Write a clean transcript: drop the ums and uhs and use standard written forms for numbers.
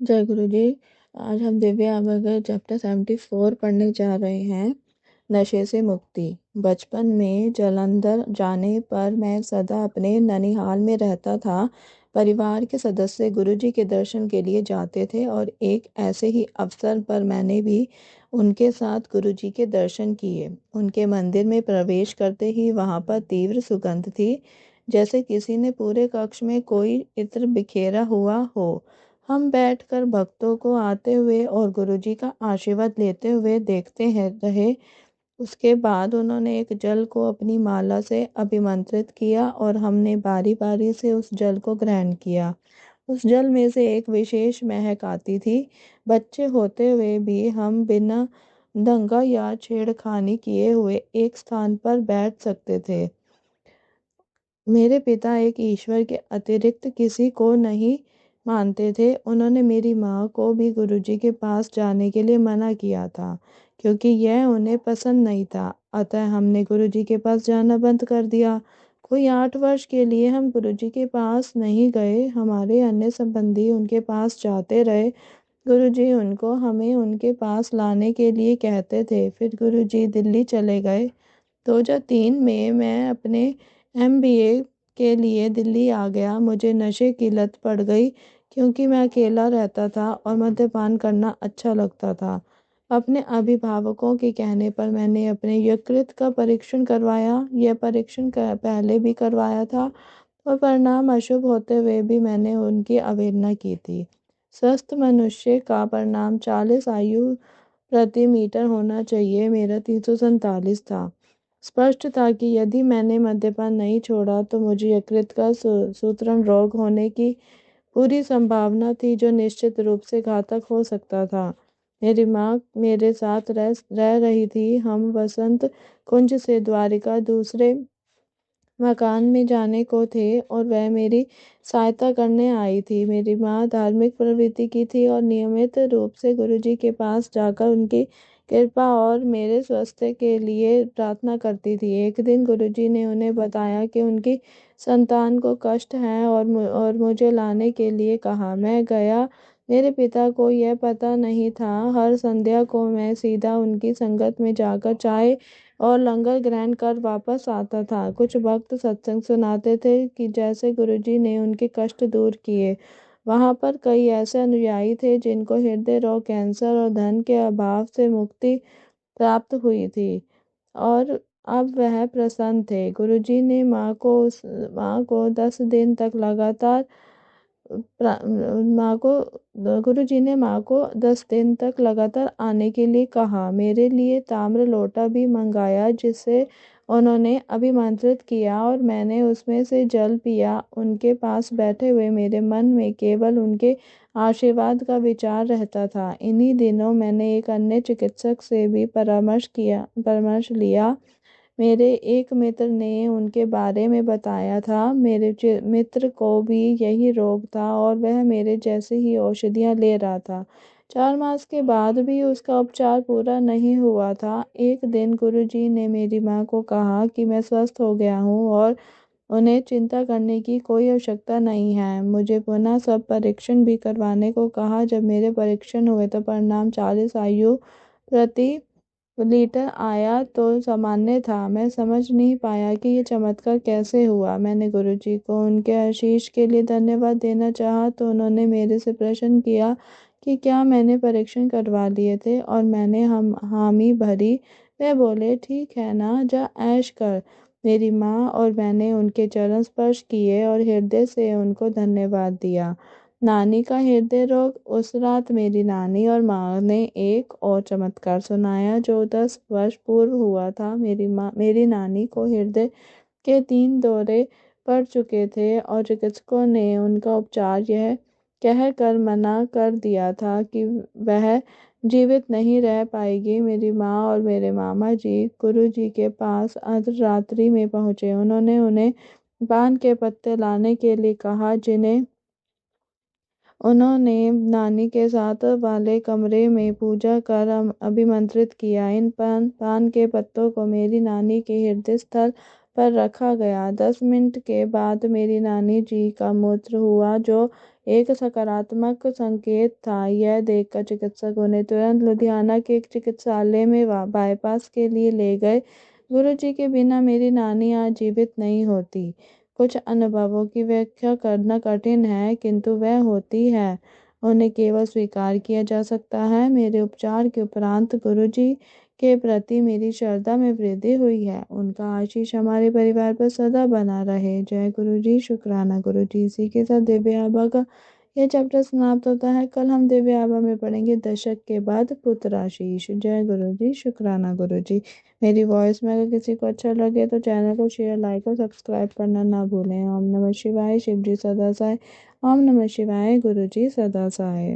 जय गुरु जी। आज हम दिव्य अवगत चैप्टर 74 पढ़ने जा रहे हैं। नशे से मुक्ति। बचपन में जालंधर जाने पर मैं सदा अपने ननिहाल में रहता था। परिवार के सदस्य गुरु जी के दर्शन के लिए जाते थे और एक ऐसे ही अवसर पर मैंने भी उनके साथ गुरु जी के दर्शन किए। उनके मंदिर में प्रवेश करते ही वहां पर तीव्र सुगंध थी, जैसे किसी ने पूरे कक्ष में कोई इत्र बिखेरा हुआ हो। हम बैठकर भक्तों को आते हुए और गुरुजी का आशीर्वाद लेते हुए देखते हैं रहे। उसके बाद उन्होंने एक जल को अपनी माला से अभिमंत्रित किया और हमने बारी बारी से उस जल को ग्रहण किया। उस जल में से एक विशेष महक आती थी। बच्चे होते हुए भी हम बिना दंगा या छेड़खानी किए हुए एक स्थान पर बैठ सकते थे। मेरे पिता एक ईश्वर के अतिरिक्त किसी को नहीं मानते थे। उन्होंने मेरी माँ को भी गुरुजी के पास जाने के लिए मना किया था, क्योंकि यह उन्हें पसंद नहीं था। अतः हमने गुरुजी के पास जाना बंद कर दिया। कोई 8 वर्ष के लिए हम गुरुजी के पास नहीं गए। हमारे अन्य संबंधी उनके पास जाते रहे। गुरुजी उनको हमें उनके पास लाने के लिए कहते थे। फिर गुरुजी दिल्ली चले गए। 2003 में मैं अपने एमबीए के लिए दिल्ली आ गया। मुझे नशे की लत पड़ गई, क्योंकि मैं अकेला रहता था और मद्यपान करना अच्छा लगता था। अपने अभिभावकों के कहने पर मैंने अपने यकृत का परीक्षण करवाया। यह परीक्षण पहले भी करवाया था और परिणाम अशुभ होते हुए भी मैंने उनकी अवहेलना की थी। स्वस्थ मनुष्य का परिणाम 40 आयु प्रति मीटर होना चाहिए। मेरा 347 था। स्पष्ट था कि यदि मैंने मद्यपान नहीं छोड़ा तो मुझे यकृत का सूत्रण रोग होने की पूरी संभावना थी, जो निश्चित रूप से घातक हो सकता था। मेरी माँ मेरे साथ रह रही थी। हम वसंत कुंज से द्वारिका दूसरे मकान में जाने को थे और वह मेरी सहायता करने आई थी। मेरी माँ धार्मिक प्रवृत्ति की थी और नियमित रूप से गुरुजी के पास जाकर उनकी कृपा और मेरे स्वास्थ्य के लिए प्रार्थना करती थी। एक दिन गुरुजी ने उन्हें बताया कि उनकी संतान को कष्ट है और मुझे लाने के लिए कहा। मैं गया। मेरे पिता को यह पता नहीं था। हर संध्या को मैं सीधा उनकी संगत में जाकर चाय और लंगर ग्रहण कर वापस आता था। कुछ भक्त सत्संग सुनाते थे कि जैसे गुरुजी ने उनके कष्ट दूर किए। वहां पर कई ऐसे अनुयायी थे जिनको हृदय रोग, कैंसर और धन के अभाव से मुक्ति प्राप्त हुई थी और अब वह प्रसन्न थे। गुरुजी ने माँ को 10 दिन तक लगातार माँ को गुरुजी ने माँ को 10 दिन तक लगातार आने के लिए कहा। मेरे लिए ताम्र लोटा भी मंगाया, जिसे उन्होंने अभिमंत्रित किया और मैंने उसमें से जल पिया। उनके पास बैठे हुए मेरे मन में केवल उनके आशीर्वाद का विचार रहता था। इन्हीं दिनों मैंने एक अन्य चिकित्सक से भी परामर्श लिया। मेरे एक मित्र ने उनके बारे में बताया था। मेरे मित्र को भी यही रोग था और वह मेरे जैसे ही औषधियाँ ले रहा था। 4 मास के बाद भी उसका उपचार पूरा नहीं हुआ था। एक दिन गुरुजी ने मेरी माँ को कहा कि मैं स्वस्थ हो गया हूँ और उन्हें चिंता करने की कोई आवश्यकता नहीं है। मुझे पुनः सब परीक्षण भी करवाने को कहा। जब मेरे परीक्षण हुए तो परिणाम 40 आयु प्रति लीटर आया तो सामान्य था। मैं समझ नहीं पाया कि ये चमत्कार कैसे हुआ। मैंने गुरुजी को उनके आशीष के लिए धन्यवाद देना चाहा तो उन्होंने मेरे से प्रश्न किया कि क्या मैंने परीक्षण करवा लिए थे और मैंने हम हामी भरी। वे बोले, ठीक है ना, जा ऐश कर। मेरी माँ और मैंने उनके चरण स्पर्श किए और हृदय से उनको धन्यवाद दिया। नानी का हृदय रोग। उस रात मेरी नानी और माँ ने एक और चमत्कार सुनाया जो 10 वर्ष पूर्व हुआ था। मेरी नानी को हृदय के 3 दौरे पड़ चुके थे और चिकित्सकों ने उनका उपचार यह कहकर मना कर दिया था कि वह जीवित नहीं रह पाएगी। मेरी माँ और मेरे मामा जी गुरु जी के पास अर्धरात्रि में पहुँचे। उन्होंने उन्हें पान के पत्ते लाने के लिए कहा, जिन्हें उन्होंने नानी के साथ वाले कमरे में पूजा कर अभिमंत्रित किया। इन पान के पत्तों को मेरी नानी के हृदय स्थल पर रखा गया। 10 मिनट के बाद मेरी नानी जी का मूत्र हुआ, जो एक सकारात्मक संकेत था। यह देखकर चिकित्सक उन्हें तुरंत लुधियाना के एक चिकित्सालय में बाईपास के लिए ले गए। गुरुजी के बिना मेरी नानी आज जीवित नहीं होती। कुछ अनुभवों की व्याख्या करना कठिन है, किंतु वह होती है। उन्हें केवल स्वीकार किया जा सकता है। मेरे उपचार के उपरांत गुरुजी के प्रति मेरी श्रद्धा में वृद्धि हुई है। उनका आशीष हमारे परिवार पर सदा बना रहे। जय गुरुजी। शुक्राना गुरुजी। इसी के साथ दिव्य आभा का यह चैप्टर समाप्त होता है। कल हम दिव्य आभा में पढ़ेंगे दशक के बाद पुत्र आशीष। जय गुरुजी। शुक्राना गुरुजी। मेरी वॉइस में अगर किसी को अच्छा लगे तो चैनल को शेयर, लाइक और सब्सक्राइब करना ना भूलें। ओम नमः शिवाय। शिव जी सदा सहाय। ओम नमः शिवाय। गुरुजी सदा सहाय।